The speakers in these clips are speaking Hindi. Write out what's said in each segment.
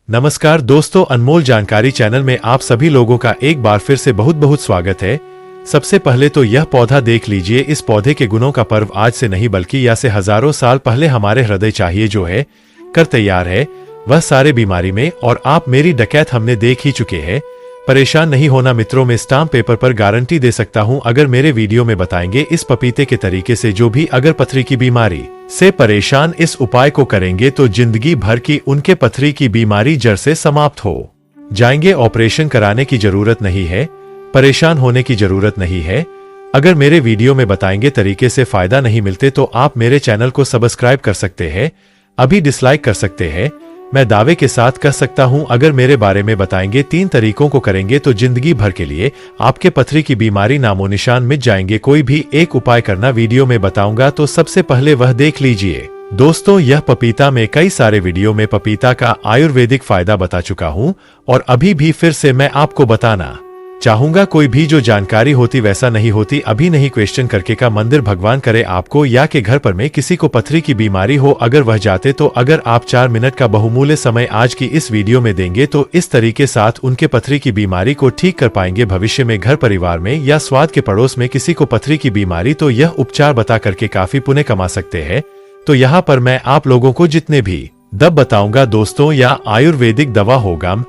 नमस्कार दोस्तों, अनमोल जानकारी चैनल में आप सभी लोगों का एक बार फिर से बहुत बहुत स्वागत है। सबसे पहले तो यह पौधा देख लीजिए। इस पौधे के गुणों का पर्व आज से नहीं बल्कि या से हजारों साल पहले हमारे हृदय चाहिए जो है कर तैयार है वह सारे बीमारी में, और आप मेरी डकैत हमने देख ही चुके हैं। परेशान नहीं होना मित्रों, में स्टाम्प पेपर पर गारंटी दे सकता हूं अगर मेरे वीडियो में बताएंगे इस पपीते के तरीके से जो भी अगर पथरी की बीमारी से परेशान इस उपाय को करेंगे तो जिंदगी भर की उनके पथरी की बीमारी जड़ से समाप्त हो जाएंगे। ऑपरेशन कराने की जरूरत नहीं है, परेशान होने की जरूरत नहीं है। अगर मेरे वीडियो में बताएंगे तरीके से फायदा नहीं मिलते तो आप मेरे चैनल को सब्सक्राइब कर सकते हैं, अभी डिसलाइक कर सकते हैं। मैं दावे के साथ कह सकता हूं अगर मेरे बारे में बताएंगे 3 तरीकों को करेंगे तो जिंदगी भर के लिए आपके पथरी की बीमारी नामो निशान मिट जाएंगे। कोई भी एक उपाय करना वीडियो में बताऊंगा तो सबसे पहले वह देख लीजिए। दोस्तों, यह पपीता में कई सारे वीडियो में पपीता का आयुर्वेदिक फायदा बता चुका हूं और अभी भी फिर से मैं आपको बताना चाहूंगा। कोई भी जो जानकारी होती वैसा नहीं होती, अभी नहीं क्वेश्चन करके का मंदिर भगवान करे आपको या के घर पर में किसी को पथरी की बीमारी हो अगर वह जाते तो अगर आप 4 मिनट का बहुमूल्य समय आज की इस वीडियो में देंगे तो इस तरीके साथ उनके पथरी की बीमारी को ठीक कर पाएंगे। भविष्य में घर परिवार में या स्वाद के पड़ोस में किसी को पथरी की बीमारी तो यह उपचार बता करके काफी पुण्य कमा सकते हैं। तो यहाँ पर मैं आप लोगों को जितने भी दब बताऊंगा दोस्तों, या आयुर्वेदिक दवा होगा,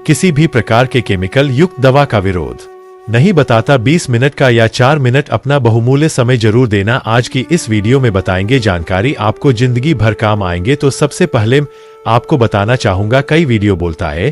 किसी भी प्रकार के केमिकल युक्त दवा का विरोध नहीं बताता। 20 मिनट का या 4 मिनट अपना बहुमूल्य समय जरूर देना। आज की इस वीडियो में बताएंगे जानकारी आपको जिंदगी भर काम आएंगे। तो सबसे पहले आपको बताना चाहूंगा, कई वीडियो बोलता है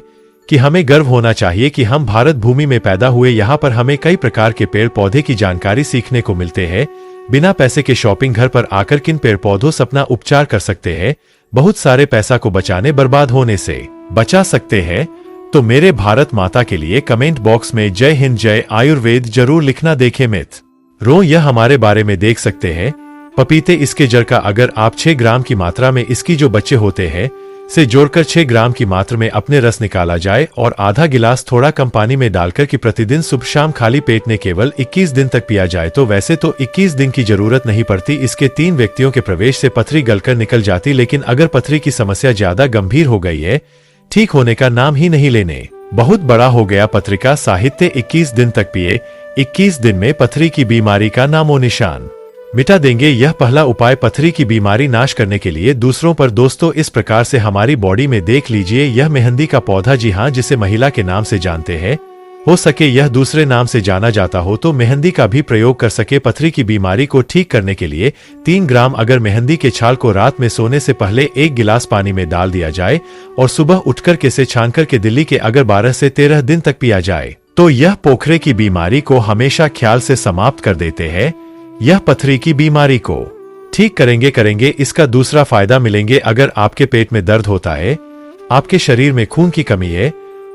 कि हमें गर्व होना चाहिए कि हम भारत भूमि में पैदा हुए। यहाँ पर हमें कई प्रकार के पेड़ पौधे की जानकारी सीखने को मिलते हैं। बिना पैसे के शॉपिंग घर पर आकर किन पेड़ पौधों से अपना उपचार कर सकते हैं, बहुत सारे पैसा को बचाने बर्बाद होने से बचा सकते हैं। तो मेरे भारत माता के लिए कमेंट बॉक्स में जय हिंद जय आयुर्वेद जरूर लिखना। देखे मित रो यह हमारे बारे में देख सकते हैं। पपीते इसके जड़ का अगर आप 6 ग्राम की मात्रा में इसकी जो बच्चे होते हैं से जोड़कर 6 ग्राम की मात्रा में अपने रस निकाला जाए और आधा गिलास थोड़ा कम पानी में डालकर कि प्रतिदिन सुबह शाम खाली पेट ने केवल 21 दिन तक पिया जाए तो वैसे तो 21 दिन की जरूरत नहीं पड़ती। इसके 3 व्यक्तियों के प्रवेश से पथरी गलकर निकल जाती। लेकिन अगर पथरी की समस्या ज्यादा गंभीर हो गई है, ठीक होने का नाम ही नहीं लेने, बहुत बड़ा हो गया पत्रिका साहित्य 21 दिन तक पिए, 21 दिन में पथरी की बीमारी का नामो निशान मिटा देंगे। यह पहला उपाय पथरी की बीमारी नाश करने के लिए दूसरों पर। दोस्तों, इस प्रकार से हमारी बॉडी में देख लीजिए, यह मेहंदी का पौधा, जी हाँ, जिसे महिला के नाम से जानते हैं, हो सके यह दूसरे नाम से जाना जाता हो तो मेहंदी का भी प्रयोग कर सके। पथरी की बीमारी को ठीक करने के लिए 3 ग्राम अगर मेहंदी के छाल को रात में सोने से पहले 1 गिलास पानी में डाल दिया जाए और सुबह उठकर के से छानकर के दिल्ली के अगर 12 से 13 दिन तक पिया जाए तो यह पोखरे की बीमारी को हमेशा ख्याल से समाप्त कर देते हैं। यह पथरी की बीमारी को ठीक करेंगे। इसका दूसरा फायदा मिलेंगे अगर आपके पेट में दर्द होता है, आपके शरीर में खून की कमी है,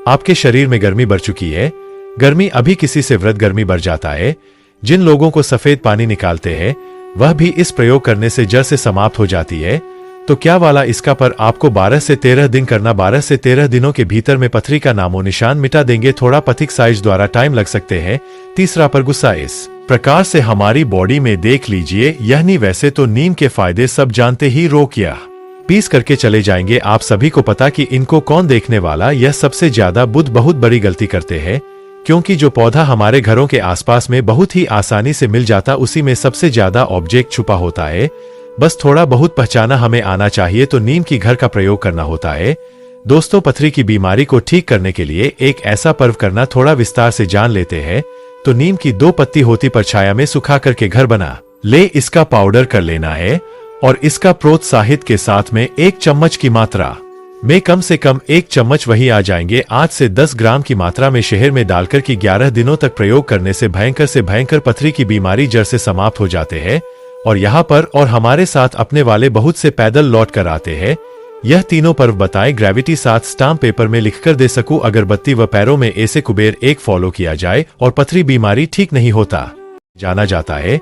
आपके शरीर में गर्मी बढ़ चुकी है, गर्मी अभी किसी से व्रत गर्मी बढ़ जाता है, जिन लोगों को सफेद पानी निकालते हैं वह भी इस प्रयोग करने से जड़ से समाप्त हो जाती है। तो क्या वाला इसका पर आपको 12 से 13 दिन करना। 12 से 13 दिनों के भीतर में पथरी का नामो निशान मिटा देंगे। थोड़ा पथिक साइज द्वारा टाइम लग सकते हैं। तीसरा पर गुस्सा। इस प्रकार से हमारी बॉडी में देख लीजिए, यह नहीं वैसे तो नीम के फायदे सब जानते ही, रोक या पीस करके चले जाएंगे। आप सभी को पता कि इनको कौन देखने वाला। यह सबसे ज्यादा बुद्ध बहुत बड़ी गलती करते हैं, क्योंकि जो पौधा हमारे घरों के आसपास में बहुत ही आसानी से मिल जाता उसी में सबसे ज्यादा ऑब्जेक्ट छुपा होता है। बस थोड़ा बहुत पहचाना हमें आना चाहिए तो नीम की घर का प्रयोग करना होता है। दोस्तों, पथरी की बीमारी को ठीक करने के लिए एक ऐसा पर्व करना थोड़ा विस्तार से जान लेते हैं। तो नीम की 2 पत्ती होती पर छाया में सुखा करके घर बना ले, इसका पाउडर कर लेना है और इसका प्रोत्साहित के साथ में 1 चम्मच की मात्रा में कम से कम 1 चम्मच वही आ जाएंगे 8 से 10 ग्राम की मात्रा में शहर में डालकर कि 11 दिनों तक प्रयोग करने से भयंकर पथरी की बीमारी जड़ से समाप्त हो जाते हैं। और यहाँ पर और हमारे साथ अपने वाले बहुत से पैदल लौट कर आते हैं। यह तीनों पर्व बताएं ग्रेविटी साथ स्टाम्प पेपर में लिखकर दे सकूं। अगरबत्ती व पैरों में ऐसे कुबेर 1 फॉलो किया जाए और पथरी बीमारी ठीक नहीं होता जाना जाता है।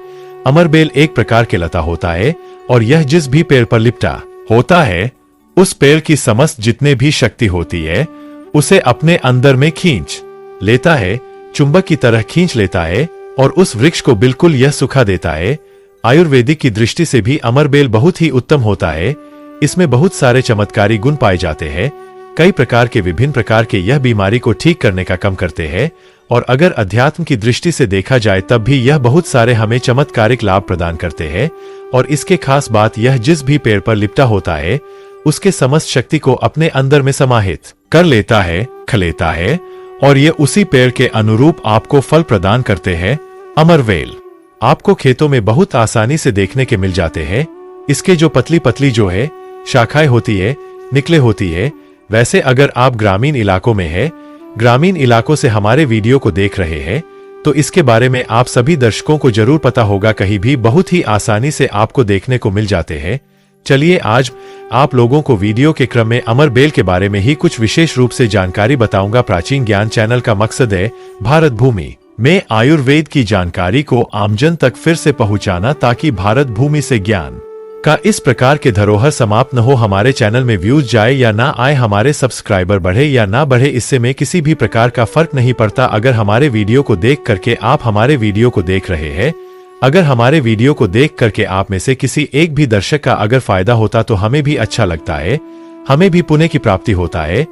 अमरबेल एक प्रकार के लता होता है और यह जिस भी पेड़ पर लिपटा होता है उस पेड़ की समस्त जितने भी शक्ति होती है उसे अपने अंदर में खींच लेता है, चुंबक की तरह खींच लेता है और उस वृक्ष को बिल्कुल यह सुखा देता है। आयुर्वेदिक की दृष्टि से भी अमरबेल बहुत ही उत्तम होता है। इसमें बहुत सारे चमत्कारी गुण पाए जाते हैं। कई प्रकार के विभिन्न प्रकार के यह बीमारी को ठीक करने का काम करते हैं और अगर अध्यात्म की दृष्टि से देखा जाए तब भी यह बहुत सारे हमें चमत्कारिक लाभ प्रदान करते हैं। और इसके खास बात यह जिस भी पेड़ पर लिपटा होता है उसके समस्त शक्ति को अपने अंदर में समाहित कर लेता है, खलेता है और ये उसी पेड़ के अनुरूप आपको फल प्रदान करते हैं। अमरवेल आपको खेतों में बहुत आसानी से देखने के मिल जाते हैं। इसके जो पतली पतली जो है शाखाएं होती है, निकले होती है। वैसे अगर आप ग्रामीण इलाकों में है, ग्रामीण इलाकों से हमारे वीडियो को देख रहे हैं तो इसके बारे में आप सभी दर्शकों को जरूर पता होगा, कहीं भी बहुत ही आसानी से आपको देखने को मिल जाते हैं। चलिए आज आप लोगों को वीडियो के क्रम में अमरबेल के बारे में ही कुछ विशेष रूप से जानकारी बताऊंगा। प्राचीन ज्ञान चैनल का मकसद है भारत भूमि में आयुर्वेद की जानकारी को आमजन तक फिर से पहुंचाना, ताकि भारत भूमि से ज्ञान का इस प्रकार के धरोहर समाप्त न हो। हमारे चैनल में व्यूज जाए या ना आए, हमारे सब्सक्राइबर बढ़े या ना बढ़े, इससे में किसी भी प्रकार का फर्क नहीं पड़ता। अगर हमारे वीडियो को देख करके आप हमारे वीडियो को देख रहे हैं, अगर हमारे वीडियो को देख करके आप में से किसी एक भी दर्शक का अगर फायदा होता तो हमें भी अच्छा लगता है, हमें भी पुण्य की प्राप्ति होता है।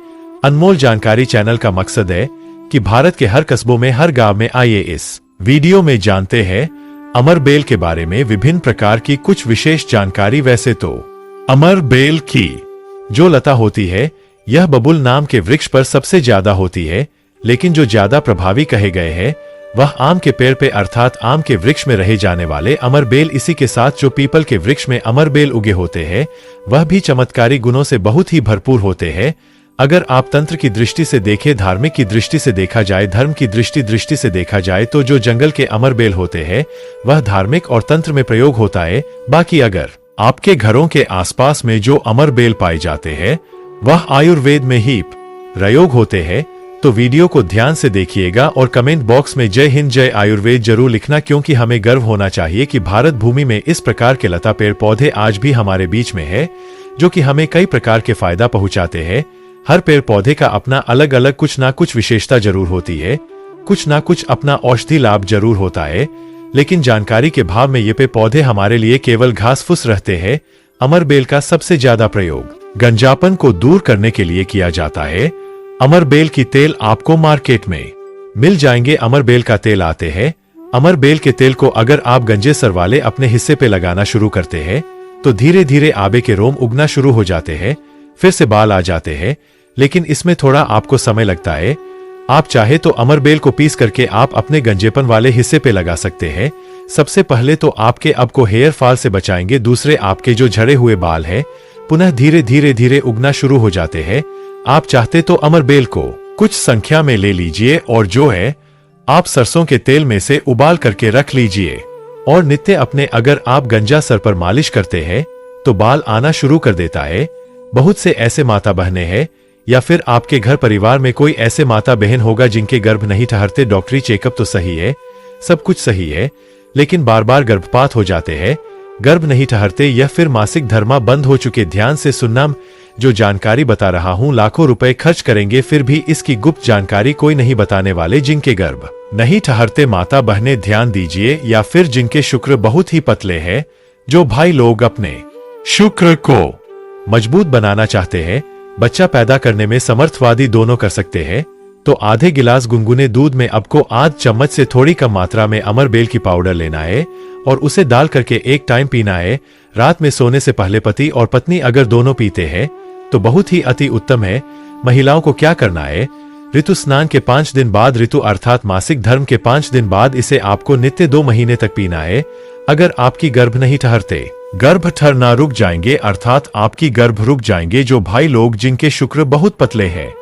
अनमोल जानकारी चैनल का मकसद है कि भारत के हर कस्बों में, हर गांव में आइए इस वीडियो में जानते हैं अमरबेल के बारे में विभिन्न प्रकार की कुछ विशेष जानकारी। वैसे तो अमरबेल की जो लता होती है यह बबुल नाम के वृक्ष पर सबसे ज्यादा होती है, लेकिन जो ज्यादा प्रभावी कहे गए हैं वह आम के पेड़ पे अर्थात आम के वृक्ष में रहे जाने वाले अमरबेल। इसी के साथ जो पीपल के वृक्ष में अमरबेल उगे होते हैं वह भी चमत्कारी गुणों से बहुत ही भरपूर होते हैं। अगर आप तंत्र की दृष्टि से देखें, धार्मिक की दृष्टि से देखा जाए, धर्म की दृष्टि से देखा जाए तो जो जंगल के अमरबेल होते हैं वह धार्मिक और तंत्र में प्रयोग होता है। बाकी अगर आपके घरों के आसपास में जो अमरबेल पाए जाते हैं वह आयुर्वेद में ही प्रयोग होते हैं। तो वीडियो को ध्यान से देखिएगा और कमेंट बॉक्स में जय हिंद जय आयुर्वेद जरूर लिखना, क्योंकि हमें गर्व होना चाहिए कि भारत भूमि में इस प्रकार के लता पेड़ पौधे आज भी हमारे बीच में है, जो कि हमें कई प्रकार के फायदा पहुंचाते हैं। हर पेड़ पौधे का अपना अलग अलग कुछ ना कुछ विशेषता जरूर होती है, कुछ ना कुछ अपना औषधि लाभ जरूर होता है, लेकिन जानकारी के भाव में ये पेड़ पौधे हमारे लिए केवल घास फूस रहते हैं। अमरबेल का सबसे ज्यादा प्रयोग गंजापन को दूर करने के लिए किया जाता है। अमरबेल की तेल आपको मार्केट में मिल जाएंगे। अमरबेल का तेल आते हैं। अमरबेल के तेल को अगर आप गंजे सर वाले अपने हिस्से पे लगाना शुरू करते हैं तो धीरे धीरे आबे के रोम उगना शुरू हो जाते हैं, फिर से बाल आ जाते हैं, लेकिन इसमें थोड़ा आपको समय लगता है। आप चाहे तो अमरबेल को पीस करके आप अपने गंजेपन वाले हिस्से पे लगा सकते हैं। सबसे पहले तो आपके अब को हेयर फॉल से बचाएंगे, दूसरे आपके जो झड़े हुए बाल हैं पुनः धीरे धीरे धीरे उगना शुरू हो जाते हैं। आप चाहते तो अमरबेल को कुछ संख्या में ले लीजिए और जो है आप सरसों के तेल में से उबाल करके रख लीजिए और नित्य अपने अगर आप गंजा सर पर मालिश करते हैं तो बाल आना शुरू कर देता है। बहुत से ऐसे माता बहनें हैं या फिर आपके घर परिवार में कोई ऐसे माता बहन होगा जिनके गर्भ नहीं ठहरते। डॉक्टरी चेकअप तो सही है, सब कुछ सही है, लेकिन बार बार गर्भपात हो जाते हैं, गर्भ नहीं ठहरते या फिर मासिक धर्मा बंद हो चुके। ध्यान से सुनना, जो जानकारी बता रहा हूं लाखों रुपए खर्च करेंगे फिर भी इसकी गुप्त जानकारी कोई नहीं बताने वाले। जिनके गर्भ नहीं ठहरते माता बहने ध्यान दीजिए, या फिर जिनके शुक्र बहुत ही पतले हैं, जो भाई लोग अपने शुक्र को मजबूत बनाना चाहते हैं, बच्चा पैदा करने में समर्थवादी दोनों कर सकते हैं, तो आधे गिलास गुनगुने दूध में आपको आध चम्मच से थोड़ी कम मात्रा में अमरबेल की पाउडर लेना है और उसे डाल करके एक टाइम पीना है। रात में सोने से पहले पति और पत्नी अगर दोनों पीते हैं तो बहुत ही अति उत्तम है। महिलाओं को क्या करना है, ऋतु स्नान के 5 दिन बाद, ऋतु अर्थात मासिक धर्म के 5 दिन बाद इसे आपको नित्य 2 महीने तक पीना है। अगर आपकी गर्भ नहीं ठहरते, गर्भ ठहरना रुक जाएंगे अर्थात आपकी गर्भ रुक जाएंगे, जो भाई लोग जिनके शुक्र बहुत पतले हैं,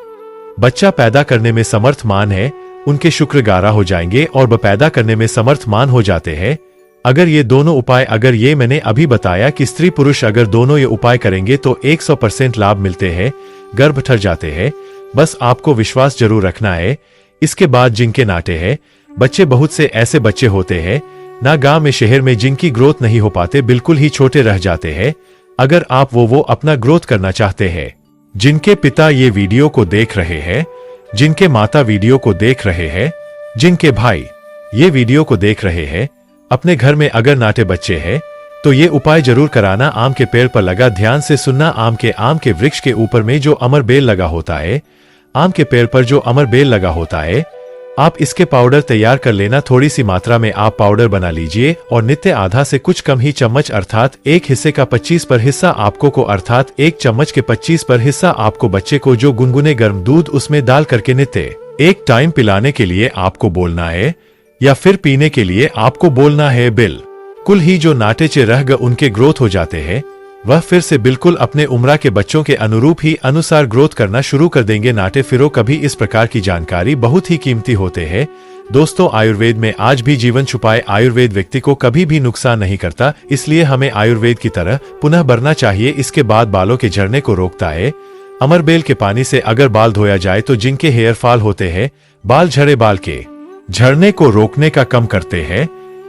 बच्चा पैदा करने में समर्थमान है, उनके शुक्र गारा हो जाएंगे और पैदा करने में समर्थमान हो जाते हैं। अगर ये दोनों उपाय, अगर ये मैंने अभी बताया कि स्त्री पुरुष अगर दोनों ये उपाय करेंगे तो 100% लाभ मिलते हैं, गर्भ ठहर जाते हैं। बस आपको विश्वास जरूर रखना है। इसके बाद जिनके नाटे हैं बच्चे, बहुत से ऐसे बच्चे होते हैं ना गांव में शहर में जिनकी ग्रोथ नहीं हो पाते, बिल्कुल ही छोटे रह जाते हैं। अगर आप वो अपना ग्रोथ करना चाहते हैं, जिनके पिता ये वीडियो को देख रहे हैं, जिनके माता वीडियो को देख रहे हैं, जिनके भाई ये वीडियो को देख रहे हैं, अपने घर में अगर नाटे बच्चे हैं तो ये उपाय जरूर कराना। आम के पेड़ पर लगा, ध्यान से सुनना। आम के वृक्ष के ऊपर में जो अमर बेल लगा होता है, आम के पेड़ पर जो अमर बेल लगा होता है, आप इसके पाउडर तैयार कर लेना। थोड़ी सी मात्रा में आप पाउडर बना लीजिए और नित्य आधा से कुछ कम ही चम्मच अर्थात 1 हिस्से का 25 पर हिस्सा आपको को अर्थात 1 चम्मच के 25 पर हिस्सा आपको बच्चे को जो गुनगुने गर्म दूध उसमें डाल करके नित्य एक टाइम पिलाने के लिए आपको बोलना है या फिर पीने के लिए आपको बोलना है। बिल्कुल ही जो नाटेचे रह उनके ग्रोथ हो जाते हैं, वह फिर से बिल्कुल अपने उम्र के बच्चों के अनुरूप ही अनुसार ग्रोथ करना शुरू कर देंगे। नाटे फिरो कभी इस प्रकार की जानकारी बहुत ही कीमती होते हैं। दोस्तों, आयुर्वेद में आज भी जीवन छुपाए। आयुर्वेद व्यक्ति को कभी भी नुकसान नहीं करता, इसलिए हमें आयुर्वेद की तरह पुनः बढ़ना चाहिए। इसके बाद बालों के झड़ने को रोकता है। अमरबेल के पानी से अगर बाल धोया जाए तो जिनके हेयर फॉल होते हैं, बाल झड़े, बाल के झड़ने को रोकने का कम करते हैं।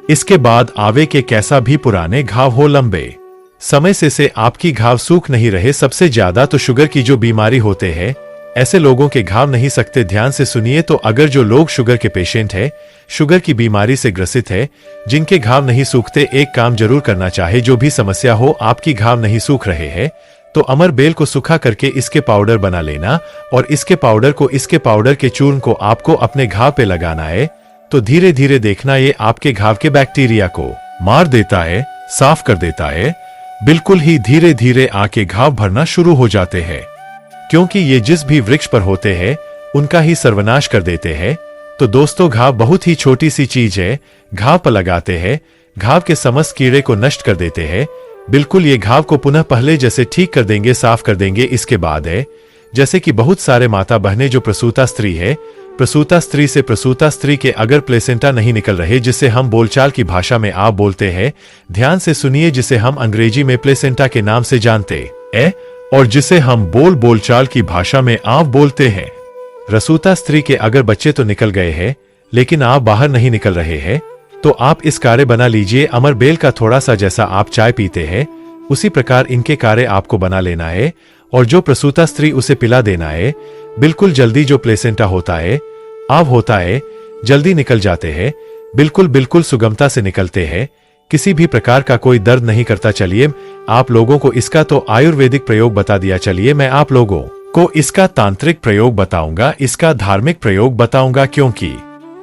इसके बाद आवे के कैसा भी पुराने घाव हो, लंबे समय से आपकी घाव सूख नहीं रहे। सबसे ज्यादा तो शुगर की जो बीमारी होते हैं, ऐसे लोगों के घाव नहीं सकते। ध्यान से सुनिए। तो अगर जो लोग शुगर के पेशेंट है, शुगर की बीमारी से ग्रसित है, जिनके घाव नहीं सूखते, एक काम जरूर करना चाहे। जो भी समस्या हो, आपकी घाव नहीं सूख रहे हैं, तो अमर बेल को सुखा करके इसके पाउडर बना लेना और इसके पाउडर के चूर्ण को आपको अपने घाव पे लगाना है। तो धीरे धीरे देखना ये आपके घाव के बैक्टीरिया को मार देता है, साफ कर देता है। बिल्कुल ही धीरे धीरे आके घाव भरना शुरू हो जाते हैं, क्योंकि ये जिस भी वृक्ष पर होते हैं उनका ही सर्वनाश कर देते हैं। तो दोस्तों, घाव बहुत ही छोटी सी चीज है। घाव पर लगाते हैं, घाव के समस्त कीड़े को नष्ट कर देते हैं। बिल्कुल ये घाव को पुनः पहले जैसे ठीक कर देंगे, साफ कर देंगे। इसके बाद है जैसे कि बहुत सारे माता बहनें जो प्रसूता स्त्री है, प्रसूता स्त्री के अगर प्लेसेंटा नहीं निकल रहे, जिसे हम बोलचाल की भाषा में आप बोलते हैं, ध्यान से सुनिए, जिसे हम अंग्रेजी में प्लेसेंटा के नाम से जानते हैं और जिसे हम बोलचाल की भाषा में आप बोलते हैं। प्रसूता स्त्री के अगर बच्चे तो निकल गए हैं, लेकिन आप बाहर नहीं निकल रहे हैं, तो आप इस कार्य बना लीजिए। अमर बेल का थोड़ा सा, जैसा आप चाय पीते हैं उसी प्रकार इनके कार्य आपको बना लेना है और जो प्रसूता स्त्री उसे पिला देना है। बिल्कुल जल्दी जो प्लेसेंटा होता है, जल्दी निकल जाते हैं। बिल्कुल सुगमता से निकलते हैं। किसी भी प्रकार का कोई दर्द नहीं करता। चलिए आप लोगों को इसका तो आयुर्वेदिक प्रयोग बता दिया, चलिए मैं आप लोगों को इसका तांत्रिक प्रयोग बताऊंगा, इसका धार्मिक प्रयोग बताऊंगा, क्योंकि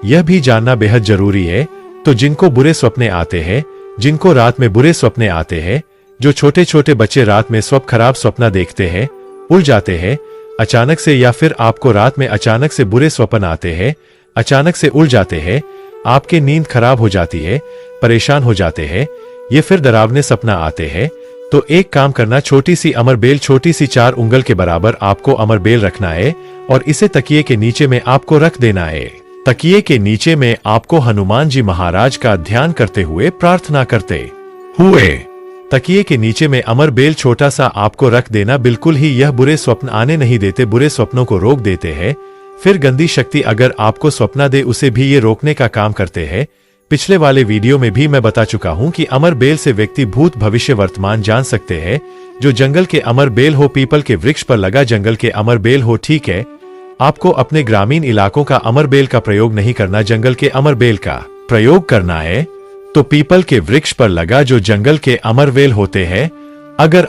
यह भी जानना बेहद जरूरी है। तो जिनको बुरे सपने आते हैं, जिनको रात में बुरे सपने आते हैं, जो छोटे छोटे बच्चे रात में खराब सपना देखते हैं, उड़ जाते हैं अचानक से, या फिर आपको रात में अचानक से बुरे स्वप्न आते हैं, अचानक से उड़ जाते हैं, आपकी नींद खराब हो जाती है, परेशान हो जाते हैं, ये फिर डरावने सपना आते हैं, तो एक काम करना, छोटी सी अमर बेल, छोटी सी 4 उंगल के बराबर आपको अमर बेल रखना है और इसे तकिए के नीचे में आपको रख देना है। तकिए के नीचे में आपको हनुमान जी महाराज का ध्यान करते हुए प्रार्थना करते हुए तकिए के नीचे में अमर बेल छोटा सा आपको रख देना। बिल्कुल ही यह बुरे स्वप्न आने नहीं देते, बुरे स्वप्नों को रोक देते हैं। फिर गंदी शक्ति अगर आपको स्वप्न दे, उसे भी ये रोकने का काम करते हैं। पिछले वाले वीडियो में भी मैं बता चुका हूं कि अमर बेल से व्यक्ति भूत भविष्य वर्तमान जान सकते हैं। जो जंगल के अमर बेल हो, पीपल के वृक्ष पर लगा जंगल के अमर बेल हो, ठीक है, आपको अपने ग्रामीण इलाकों का अमर बेल का प्रयोग नहीं करना, जंगल के अमर बेल का प्रयोग करना है। तो पीपल के वृक्ष पर लगा जो जंगल के अमर बेल होते हैं, अगर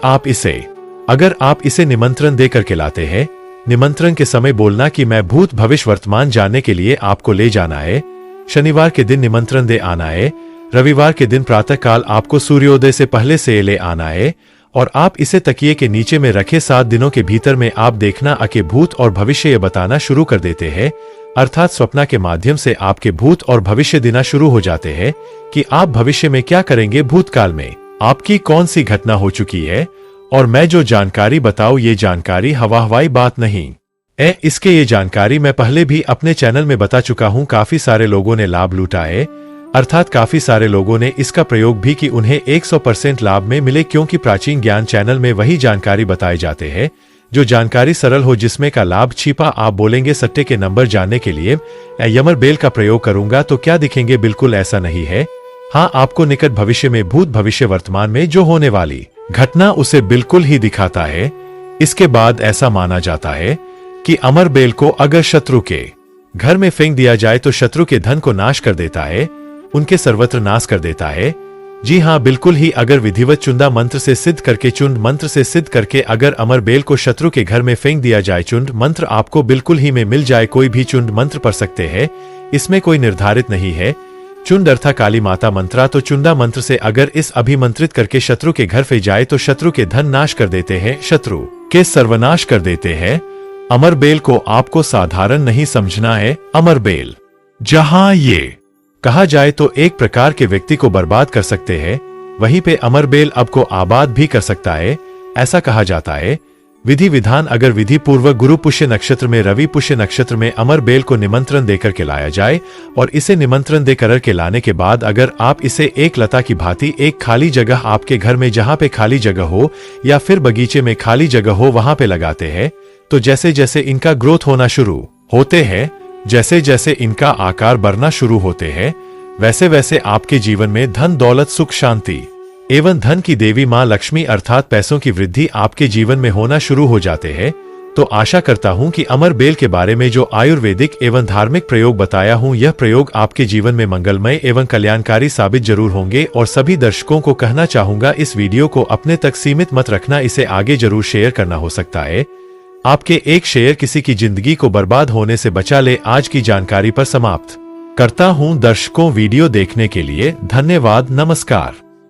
आप इसे निमंत्रण देकर के लाते हैं, निमंत्रण के समय बोलना कि मैं भूत भविष्य वर्तमान जानने के लिए आपको ले जाना है। शनिवार के दिन निमंत्रण दे आना है, रविवार के दिन प्रातः काल आपको सूर्योदय से पहले से ले आना है और आप इसे तकिए के नीचे में रखे 7 दिनों के भीतर में आप देखना अके भूत और भविष्य ये बताना शुरू कर देते हैं। अर्थात स्वप्न के माध्यम से आपके भूत और भविष्य देना शुरू हो जाते हैं कि आप भविष्य में क्या करेंगे, भूतकाल में आपकी कौन सी घटना हो चुकी है। और मैं जो जानकारी बताऊं, ये जानकारी हवाई बात नहीं है। इसके ये जानकारी मैं पहले भी अपने चैनल में बता चुका हूं। काफी सारे लोगों ने लाभ लूटा है, अर्थात काफी सारे लोगों ने इसका प्रयोग भी कि उन्हें 100% लाभ में मिले, क्योंकि प्राचीन ज्ञान चैनल में वही जानकारी बताए जाते हैं जो जानकारी सरल हो, जिसमें का लाभ छिपा। आप बोलेंगे सट्टे के नंबर जानने के लिए यमर बेल का प्रयोग करूंगा तो क्या दिखेंगे, बिल्कुल ऐसा नहीं है। हाँ, आपको निकट भविष्य में भूत भविष्य वर्तमान में जो होने वाली घटना उसे बिल्कुल ही दिखाता है। इसके बाद ऐसा माना जाता है कि अमर बेल को अगर शत्रु के घर में फेंक दिया जाए तो शत्रु के धन को नाश कर देता है, उनके सर्वत्र नाश कर देता है। जी हाँ, बिल्कुल ही। अगर विधिवत चुंदा मंत्र से सिद्ध करके, चुंड मंत्र से सिद्ध करके अगर अमर बेल को शत्रु के घर में फेंक दिया जाए, चुंड मंत्र आपको बिल्कुल ही में मिल जाए। कोई भी चुंड मंत्र पढ़ सकते हैं, इसमें कोई निर्धारित नहीं है। चुंड अर्था काली माता मंत्रा, तो चुंदा मंत्र से अगर इस अभिमंत्रित करके शत्रु के घर पे जाए तो शत्रु के धन नाश कर देते हैं, शत्रु के सर्वनाश कर देते हैं। अमर बेल को आपको साधारण नहीं समझना है। अमर बेल जहां ये कहा जाए तो एक प्रकार के व्यक्ति को बर्बाद कर सकते हैं, वहीं पे अमर बेल अब को आबाद भी कर सकता है, ऐसा कहा जाता है। विधि विधान, अगर विधि पूर्वक गुरु पुष्य नक्षत्र में, रवि पुष्य नक्षत्र में अमर बेल को निमंत्रण देकर के लाया जाए और इसे निमंत्रण देकर के लाने के बाद अगर आप इसे एक लता की भांति एक खाली जगह आपके घर में जहां पे खाली जगह हो या फिर बगीचे में खाली जगह हो वहां पे लगाते हैं, तो जैसे जैसे इनका ग्रोथ होना शुरू होते हैं, जैसे जैसे इनका आकार बढ़ना शुरू होते हैं, वैसे वैसे आपके जीवन में धन दौलत सुख शांति एवं धन की देवी मां लक्ष्मी अर्थात पैसों की वृद्धि आपके जीवन में होना शुरू हो जाते हैं। तो आशा करता हूं कि अमर बेल के बारे में जो आयुर्वेदिक एवं धार्मिक प्रयोग बताया हूं, यह प्रयोग आपके जीवन में मंगलमय एवं कल्याणकारी साबित जरूर होंगे। और सभी दर्शकों को कहना चाहूंगा, इस वीडियो को अपने तक सीमित मत रखना, इसे आगे जरूर शेयर करना। हो सकता है आपके एक शेयर किसी की जिंदगी को बर्बाद होने से बचा ले। आज की जानकारी पर समाप्त करता हूं। दर्शकों, वीडियो देखने के लिए धन्यवाद। नमस्कार।